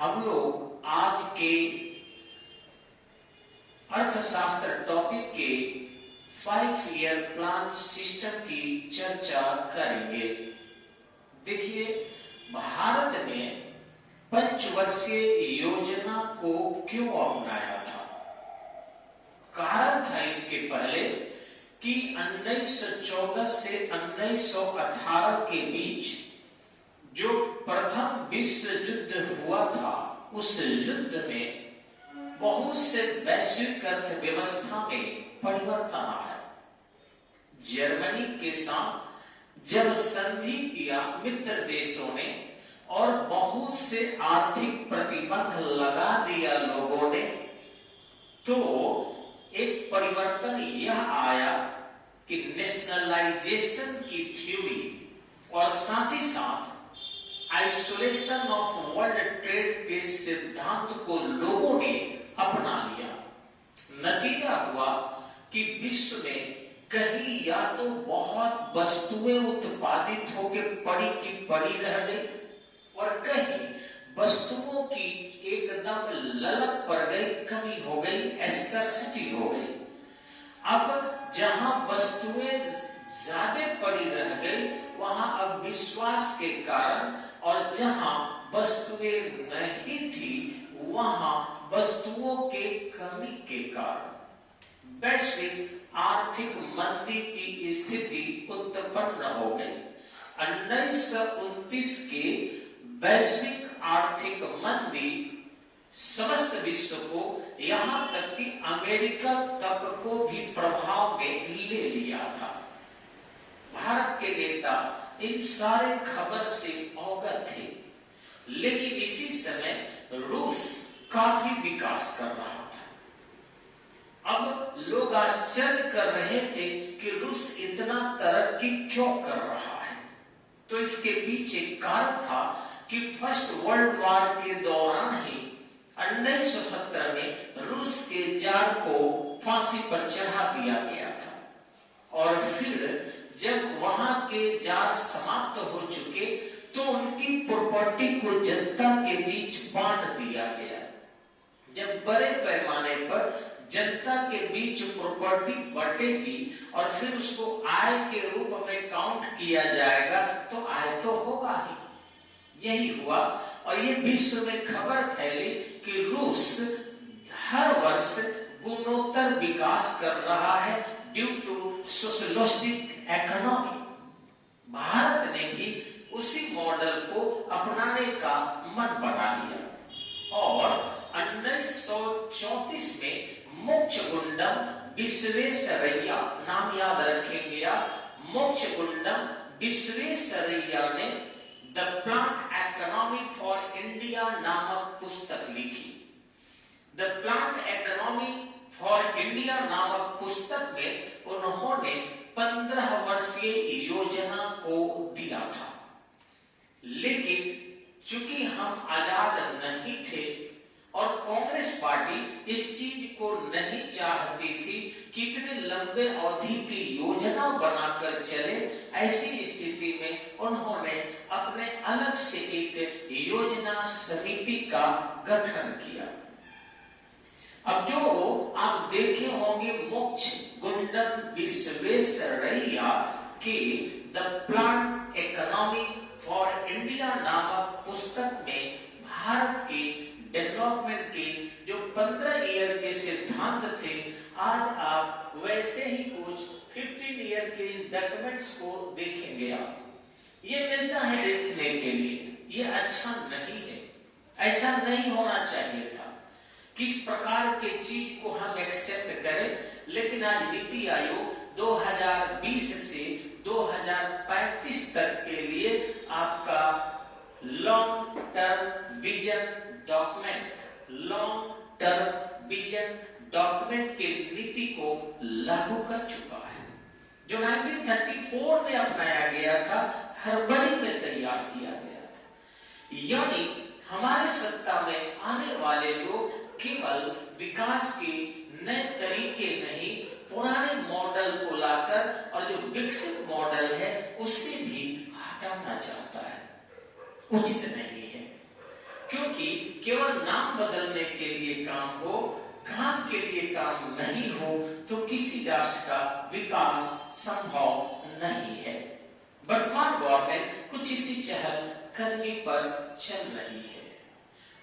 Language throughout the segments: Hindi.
हम लोग आज के अर्थशास्त्र टॉपिक के 5 ईयर प्लान सिस्टम की चर्चा करेंगे। देखिए, भारत ने पंचवर्षीय योजना को क्यों अपनाया था? कारण था इसके पहले कि 1914 से 1918 के बीच जो प्रथम विश्व युद्ध हुआ था, उस युद्ध में बहुत से वैश्विक अर्थव्यवस्था में परिवर्तन आया। जर्मनी के साथ जब संधि किया मित्र देशों ने और बहुत से आर्थिक प्रतिबंध लगा दिया लोगों ने, तो एक परिवर्तन यह आया कि नेशनलाइजेशन की थ्योरी और साथ ही साथ आइसोलेशन ऑफ वर्ल्ड ट्रेड के सिद्धांत को लोगों ने अपना लिया। नतीजा हुआ कि विश्व में कहीं या तो बहुत वस्तुएं उत्पादित होकर पड़ी की पड़ी रह गई और कहीं वस्तुओं की एकदम ललक पड़ गई, कमी हो गई, एस्कर्सिटी हो गई। अब जहां वस्तुएं ज्यादा पड़ी रह गई, वहां अब विश्वास के कारण, और जहां वस्तुएं नहीं थी वहां वस्तुओं के कमी के कारण वैश्विक आर्थिक मंदी की स्थिति उत्पन्न हो गई। 1929 के वैश्विक आर्थिक मंदी समस्त विश्व को, यहां तक कि अमेरिका तक को भी प्रभाव में ले लिया था। भारत के नेता इन सारे खबर से अवगत थे, लेकिन इसी समय रूस काफी विकास कर रहा था। अब लोग आश्चर्य कर रहे थे कि रूस इतना तरक्की क्यों कर रहा है। तो इसके पीछे कारण था कि फर्स्ट वर्ल्ड वॉर के दौरान ही 1917 में रूस के जार को फांसी पर चढ़ा दिया गया था और फिर जब वहां के जार समाप्त हो चुके तो उनकी प्रॉपर्टी को जनता के बीच बांट दिया गया। जब बड़े पैमाने पर जनता के बीच प्रॉपर्टी बटेगी और फिर उसको आय के रूप में काउंट किया जाएगा तो आय तो होगा ही। यही हुआ और ये विश्व में खबर फैली कि रूस हर वर्ष गुणोत्तर विकास कर रहा है due to socialistic economy. Bharat ने भी उसी मॉडल को अपनाने का मन बना लिया और 1934 में मोक्षगुंडम विश्वेश्वरैया, नाम याद रखेंगे आप, मोक्षगुंडम विश्वेश्वरैया ने the plant economy for India नामक पुस्तक लिखी। The plant economy for India नामक पुस्तक में उन्होंने 15 वर्षीय योजना को दिया था। लेकिन चूंकि हम आजाद नहीं थे और कांग्रेस पार्टी इस चीज को नहीं चाहती थी कि इतने लंबे अवधि की योजना बनाकर चले, ऐसी स्थिति में उन्होंने अपने अलग से एक योजना समिति का गठन किया। अब जो आप देखे होंगे मोक्षगुंडम विश्वेश्वरैया के the plant economy for India नामक पुस्तक में भारत के डेवलपमेंट के जो 15 ईयर के सिद्धांत थे, आज आप वैसे ही कुछ 15 ईयर के डॉक्यूमेंट्स को देखेंगे। आप ये मिलता है देखने के लिए, ये अच्छा नहीं है, ऐसा नहीं होना चाहिए था। किस प्रकार के चीज को हम एक्सेप्ट करें, लेकिन आज नीति आयोग 2020 से 2035 तक के लिए आपका लॉन्ग टर्म विजन डॉक्यूमेंट के नीति को लागू कर चुका है, जो 1934 में अपनाया गया था, फरवरी में तैयार किया गया था। यानी हमारे सत्ता में आने वाले लोग केवल विकास के नए तरीके नहीं, पुराने मॉडल को लाकर और जो विकसित मॉडल है उससे भी हटाना चाहता है। उचित नहीं है, क्योंकि क्योंकि केवल नाम बदलने के लिए काम हो, काम के लिए काम नहीं हो तो किसी राष्ट्र का विकास संभव नहीं है। वर्तमान गवर्नमेंट कुछ इसी चहलकदमी पर चल रही है।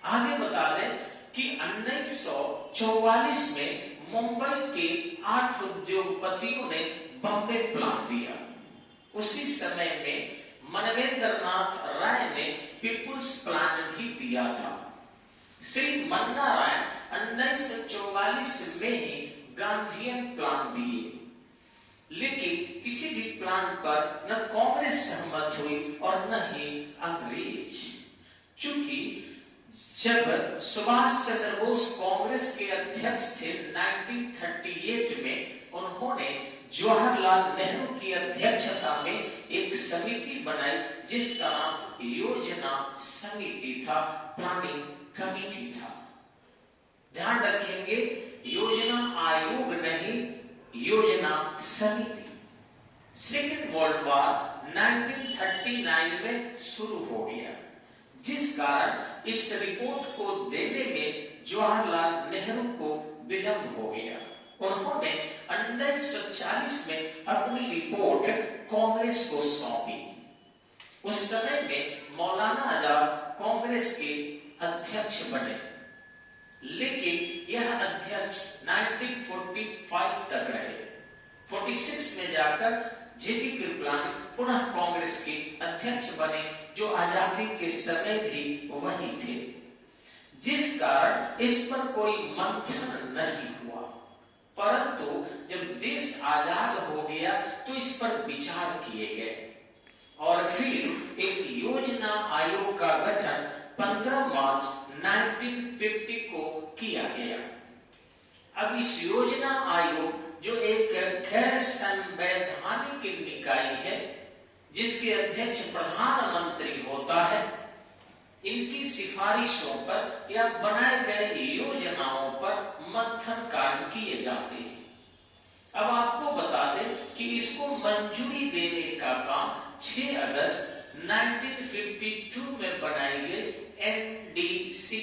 आगे बता दें कि 1944 में मुंबई के 8 उद्योगपतियों ने बॉम्बे प्लान दिया। उसी समय में मनवेंद्र नाथ राय ने पीपुल्स प्लान भी दिया था। श्री मन्ना राय 1944 में ही गांधीयन प्लान दिए, लेकिन किसी भी प्लान पर न कांग्रेस सहमत हुई और न ही अंग्रेज। चूंकि जब सुभाष चंद्र बोस कांग्रेस के अध्यक्ष थे 1938 में, उन्होंने जवाहरलाल नेहरू की अध्यक्षता में एक समिति बनाई जिसका नाम योजना समिति था, प्लानिंग कमेटी था। ध्यान रखेंगे, योजना आयोग नहीं, योजना समिति। सेकेंड वर्ल्ड वॉर 1939 में शुरू हो गया, जिस कारण इस रिपोर्ट को देने में जवाहरलाल नेहरू को विलंब हो गया। उन्होंने 1940 में अपनी रिपोर्ट कांग्रेस को सौंपी। उस समय में मौलाना आजाद कांग्रेस के अध्यक्ष बने, लेकिन यह अध्यक्ष 1945 तक रहे। 46 में जाकर जेपी कृपलानी पुनः कांग्रेस के अध्यक्ष बने, जो आजादी के समय भी वही थे, जिस कारण इस पर कोई मंथन नहीं हुआ। परंतु जब देश आजाद हो गया तो इस पर विचार किए गए और फिर एक योजना आयोग का गठन 15 मार्च 1950 को किया गया। अब इस योजना आयोग, जो एक गैर संवैधानिक निकाय है जिसके अध्यक्ष प्रधानमंत्री होता है, इनकी सिफारिशों पर या बनाए गए योजनाओं पर मंथन कार्य किए जाते हैं। अब आपको बता दें कि इसको मंजूरी देने का काम 6 अगस्त 1952 में बनाई गई एनडीसी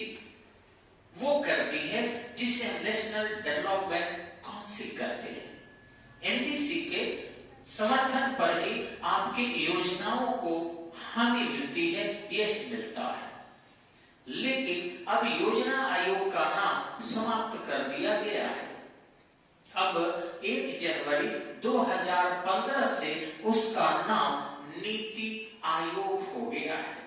वो करती है, जिसे नेशनल डेवलपमेंट काउंसिल कहते हैं। एनडीसी के समर्थन पर ही आपकी योजनाओं को हामी मिलती है, यश मिलता है। लेकिन अब योजना आयोग का नाम समाप्त कर दिया गया है। अब 1 जनवरी 2015 से उसका नाम नीति आयोग हो गया है।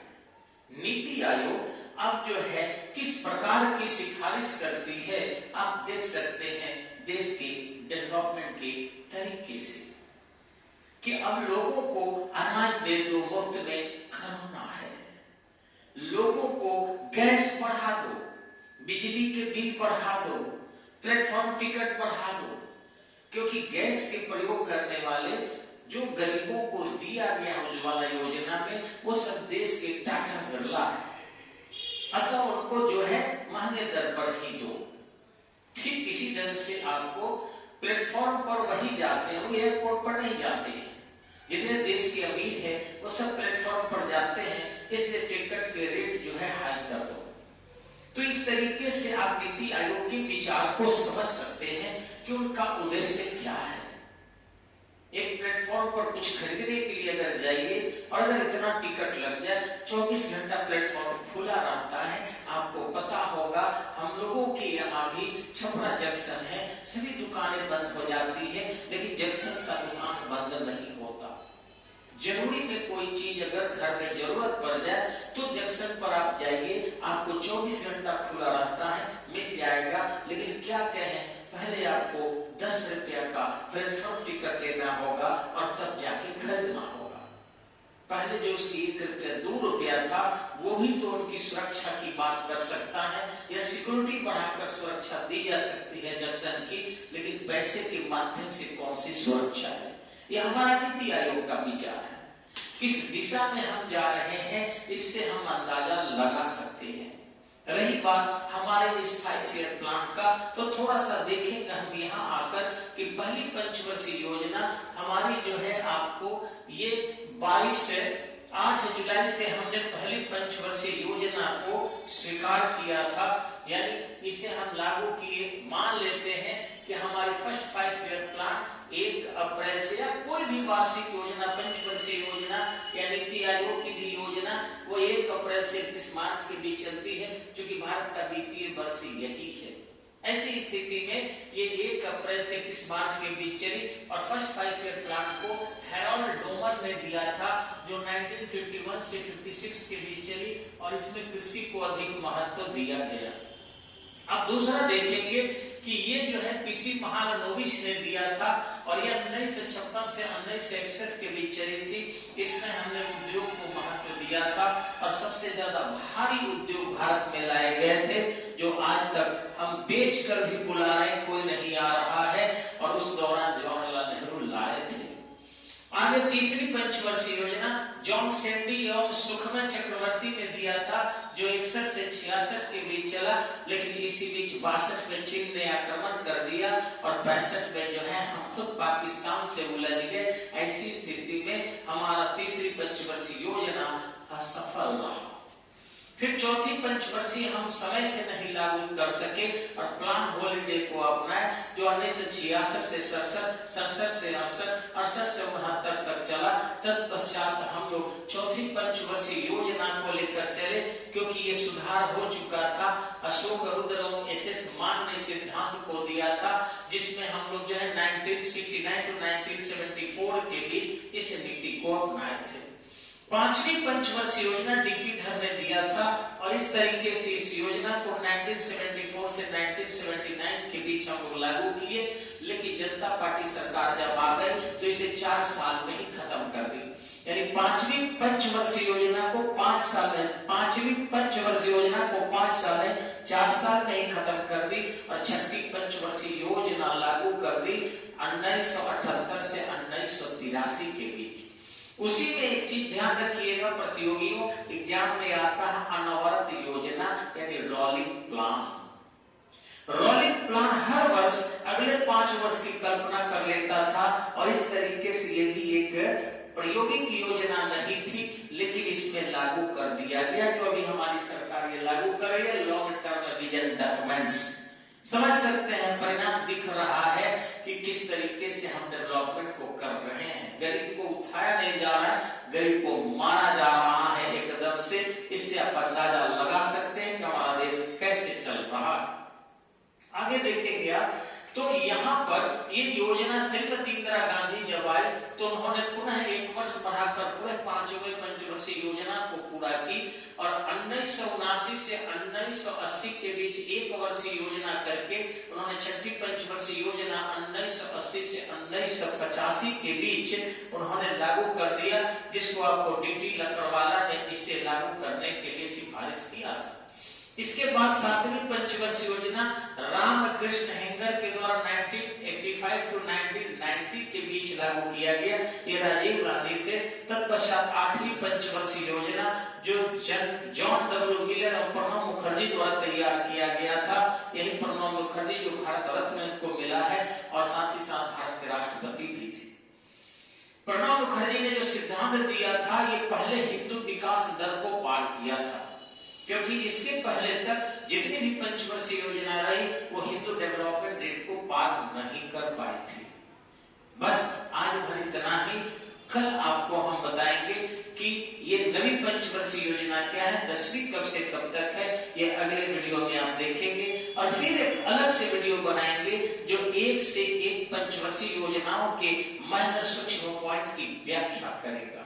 नीति आयोग अब जो है किस प्रकार की सिफारिश करती है, आप देख सकते हैं देश के डेवलपमेंट के तरीके से, कि अब लोगों को अनाज दे दो मुफ्त में, कोरोना है, लोगों को गैस बढ़ा दो, बिजली के बिल बढ़ा दो, प्लेटफॉर्म टिकट बढ़ा दो, क्योंकि गैस के प्रयोग करने वाले जो गरीबों को दिया गया उज्ज्वला योजना में, वो सब देश के टाटा बिरला है, अतः उनको जो है महंगे दर पर ही दो। ठीक इसी ढंग से आपको प्लेटफॉर्म पर वही जाते हैं, वो एयरपोर्ट पर नहीं जाते हैं। जितने देश के अमीर है वो सब प्लेटफॉर्म पर जाते हैं, इसलिए टिकट के रेट जो है हाई कर दो। तो इस तरीके से आप नीति आयोग के विचार को समझ सकते हैं कि उनका उद्देश्य क्या है। एक प्लेटफॉर्म पर कुछ खरीदने के लिए अगर जाइए और अगर इतना टिकट लग जाए, 24 घंटा प्लेटफॉर्म खुला रहता है। आपको पता होगा हम लोगों के यहाँ भी छपरा जंक्शन है, सभी दुकानें बंद हो जाती है, लेकिन जंक्शन का दुकान बंद नहीं होता। जरूरी में कोई चीज अगर घर में जरूरत पड़ जाए तो जंक्शन पर आप जाइए, आपको 24 घंटा खुला रहता है, मिल जाएगा। लेकिन क्या कहें, पहले आपको 10 रुपया का प्लेटफॉर्म टिकट लेना होगा और तब जाके खरीदना होगा। पहले जो उसकी 1 रुपया 2 रुपया था, वो भी तो उनकी सुरक्षा की बात कर सकता है या सिक्योरिटी बढ़ाकर सुरक्षा दी जा सकती है जंक्शन की, लेकिन पैसे के माध्यम से कौन सी सुरक्षा है? यह हमारा नीति आयोग का विचार है। किस दिशा में हम जा रहे हैं, इससे हम अंदाजा लगा सकते हैं। रही बात हमारे इस 5 ईयर प्लान का, तो थोड़ा सा देखेंगे हम यहाँ आकर कि पहली पंचवर्षीय योजना हमारी जो है, आपको ये 22 8 जुलाई से हमने पहली पंचवर्षीय योजना को स्वीकार किया था, यानी इसे हम लागू किए। मान लेते हैं कि हमारी फर्स्ट 5 ईयर प्लान 1 अप्रैल से, या कोई भी वार्षिक योजना, पंचवर्षीय योजना या नीति आयोग की भी योजना, वो 1 अप्रैल से 31 मार्च के बीच चलती है, क्योंकि भारत का वित्तीय वर्ष यही है। ऐसी स्थिति में ये 1 अप्रैल से 31 मार्च के बीच चली और फर्स्ट 5 ईयर प्लान को हैरोल्ड डोमर ने दिया था, जो 1951 से 56 के बीच चली, और इसमें कृषि को अधिक महत्व दिया गया। अब दूसरा देखेंगे कि ये जो है पीसी महालनोबिस ने दिया था, और ये 1956 से 1961 के बीच चली थी। इसमें हमने उद्योग को महत्व दिया था, और सबसे ज्यादा भारी उद्योग भारत में लाए गए थे, जो आज तक हम बेच कर भी बुला रहे, कोई नहीं आ रहा है, और उस दौरान जवाहरलाल नेहरू लाए थे। आगे तीसरी पंचवर्षीय योजना जॉन सेंडी एवं सुखमय चक्रवर्ती ने दिया था, जो 61 से 66 के बीच चला, लेकिन इसी बीच 62 में चीन ने आक्रमण कर दिया, और 65 में जो है हम खुद पाकिस्तान से उलझ गए। ऐसी स्थिति में हमारा तीसरी पंचवर्षीय योजना असफल रहा। फिर चौथी पंचवर्षीय हम समय से नहीं लागू कर सके और प्लान हॉलिडे को अपनाए, जो 1966 से 67, 67 से 68, 68 से 69 तक चला। तत्पश्चात हम लोग चौथी पंचवर्षीय योजना को लेकर चले, क्योंकि ये सुधार हो चुका था। अशोक रुद्र एवं एसएस मान ने सिद्धांत को दिया था, जिसमें हम लोग जो है 1969 टू 1974 के बीच इस नीति को अपनाए थे। पांचवी पंचवर्षीय योजना डीपी धर ने दिया था, और इस तरीके से इस योजना को 1974 से 1979 के बीच हम लोग लागू किए, लेकिन जनता पार्टी सरकार जब आ गई तो इसे 4 साल में ही खत्म कर दी। यानी पांचवी पंचवर्षीय योजना को 5 साल में, पांचवी पंचवर्षीय योजना को 5 साल में, 4 साल में ही खत्म कर दी, और छठी पंचवर्षीय योजना लागू कर दी 1978 से 1983 के बीच। उसी में एक चीज ध्यान रखिएगा प्रतियोगियों, एग्जाम में आता है अनवरत योजना, यानी रोलिंग प्लान। रोलिंग प्लान हर वर्ष अगले 5 वर्ष की कल्पना कर लेता था, और इस तरीके से ये भी एक प्रायोगिक योजना नहीं थी, लेकिन इसमें लागू कर दिया गया। जो अभी हमारी सरकार ये लागू कर रही है, लॉन्ग टर्म विजन डॉक्यूमेंट्स। समझ सकते हैं, परिणाम दिख रहा है कि किस तरीके से हम डेवलपमेंट को कर रहे हैं। गरीब को उठाया नहीं जा रहा है, गरीब को मारा जा रहा है एकदम से। इससे आप अंदाजा लगा सकते हैं कि हमारा देश कैसे चल रहा है। आगे देखेंगे आप, तो यहाँ पर ये योजना श्रीमती इंदिरा गांधी जब आई, तो उन्होंने पुनः 1 वर्ष बढ़ाकर पूरे 5वीं पंचवर्षीय योजना को पूरा की, और 1979 से 1980 के बीच 1 वर्षीय योजना करके उन्होंने छठी पंचवर्षीय योजना 1980 से 1985 के बीच उन्होंने लागू कर दिया, जिसको आपको डीटी लकड़वाला ने इसे लागू करने के लिए सिफारिश किया था। इसके बाद 7वीं पंचवर्षीय योजना रामकृष्ण हेंगर के द्वारा 1985 टू 1990 के बीच लागू किया गया, ये राजीव गांधी थे। तत्पश्चात 8वीं पंचवर्षीय योजना, जो जॉन डब्ल्यू मिलर और प्रणब मुखर्जी द्वारा तैयार किया गया था। यही प्रणब मुखर्जी जो भारत रत्न इनको मिला है, और साथ ही साथ भारत के राष्ट्रपति भी थे। प्रणब मुखर्जी ने जो सिद्धांत दिया था, ये पहले हिंदू विकास दर को पार किया था, क्योंकि इसके पहले तक जितनी भी पंचवर्षीय योजना रही, वो हिंदू डेवलपमेंट रेट को पार नहीं कर पाई थी। बस आज भर इतना ही। कल आपको हम बताएंगे कि ये नवी पंचवर्षीय योजना क्या है, 10वीं कब से कब तक है, ये अगले वीडियो में आप देखेंगे। और फिर एक अलग से वीडियो बनाएंगे जो 1 से 1 पंचवर्षीय योजनाओं के महत्व सूक्ष्म पॉइंट की व्याख्या करेगा।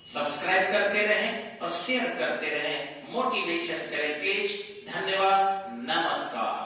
सब्सक्राइब करते रहें और शेयर करते रहें, मोटिवेशन करें प्लीज। धन्यवाद, नमस्कार।